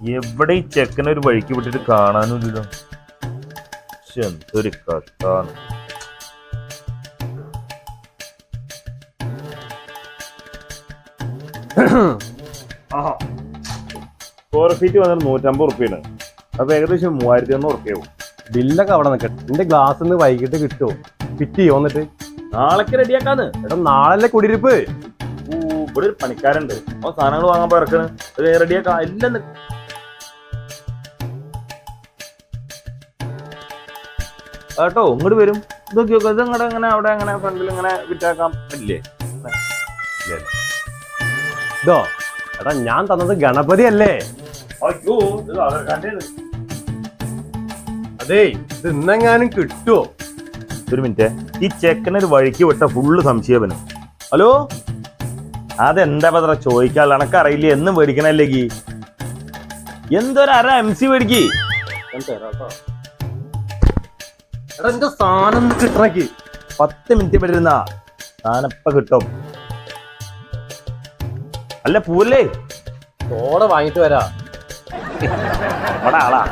എവിടെ ഈ ചെക്കനെ ഒരു വഴിക്ക് വിട്ടിട്ട് കാണാനില്ലല്ലോ. എന്തൊരു കഷ്ടാണ്. സ്ക്വയർ ഫീറ്റ് വന്നിട്ട് 150 ഉറുപ്പ്യാണ്. അപ്പൊ ഏകദേശം 3600 ഉറുപ്പ്യാവും. ബില്ലൊക്കെ അവിടെ നിൽക്കട്ടെ. എന്റെ ഗ്ലാസ് വൈകിട്ട് കിട്ടുമോ? ഫിറ്റ് ചെയ്യോ വന്നിട്ട്? നാളേക്ക് റെഡിയാക്കാന്ന്. എടാ നാളല്ലേ കുടിയിരിപ്പ്. ഇവിടെ ഒരു പണിക്കാരുണ്ട്, അപ്പൊ സാധനങ്ങൾ വാങ്ങാൻ ഇറക്കണ്. റെഡിയാക്കാം എല്ലാം. കേട്ടോ ഇങ്ങോട്ട് വരും. ഇതൊക്കെ ഇത് ഇങ്ങടെ ഇങ്ങനെ അവിടെ അങ്ങനെ ഫ്രണ്ടിൽ ഇങ്ങനെ വിറ്റാക്കാൻ പറ്റില്ലേ? ഇതോ എടാ ഞാൻ തന്നത് ഗണപതി അല്ലേ? അയ്യോ അതേ ഇത് ഇന്നെങ്ങാനും കിട്ടുവോ? ഒരു മിനിറ്റ്, ഈ ചെക്കനൊരു വഴിക്ക് വിട്ട ഫുള്ള് സംശയവന്. ഹലോ, അതെന്താ പത്ര ചോദിക്കാനുള്ള എനക്കറിയില്ലേ? എന്നും മേടിക്കണല്ലേക്ക് എന്തൊരു അര MC മേടിക്ക്. എടാ എന്റെ സാധനം കിട്ടണക്ക് 10 മിനിറ്റ് പറ്റുന്ന സാധനം ഇപ്പൊ കിട്ടും. അല്ല പൂവല്ലേ, തോടെ വാങ്ങിട്ട് വരാ. അവിടെ ആളാ.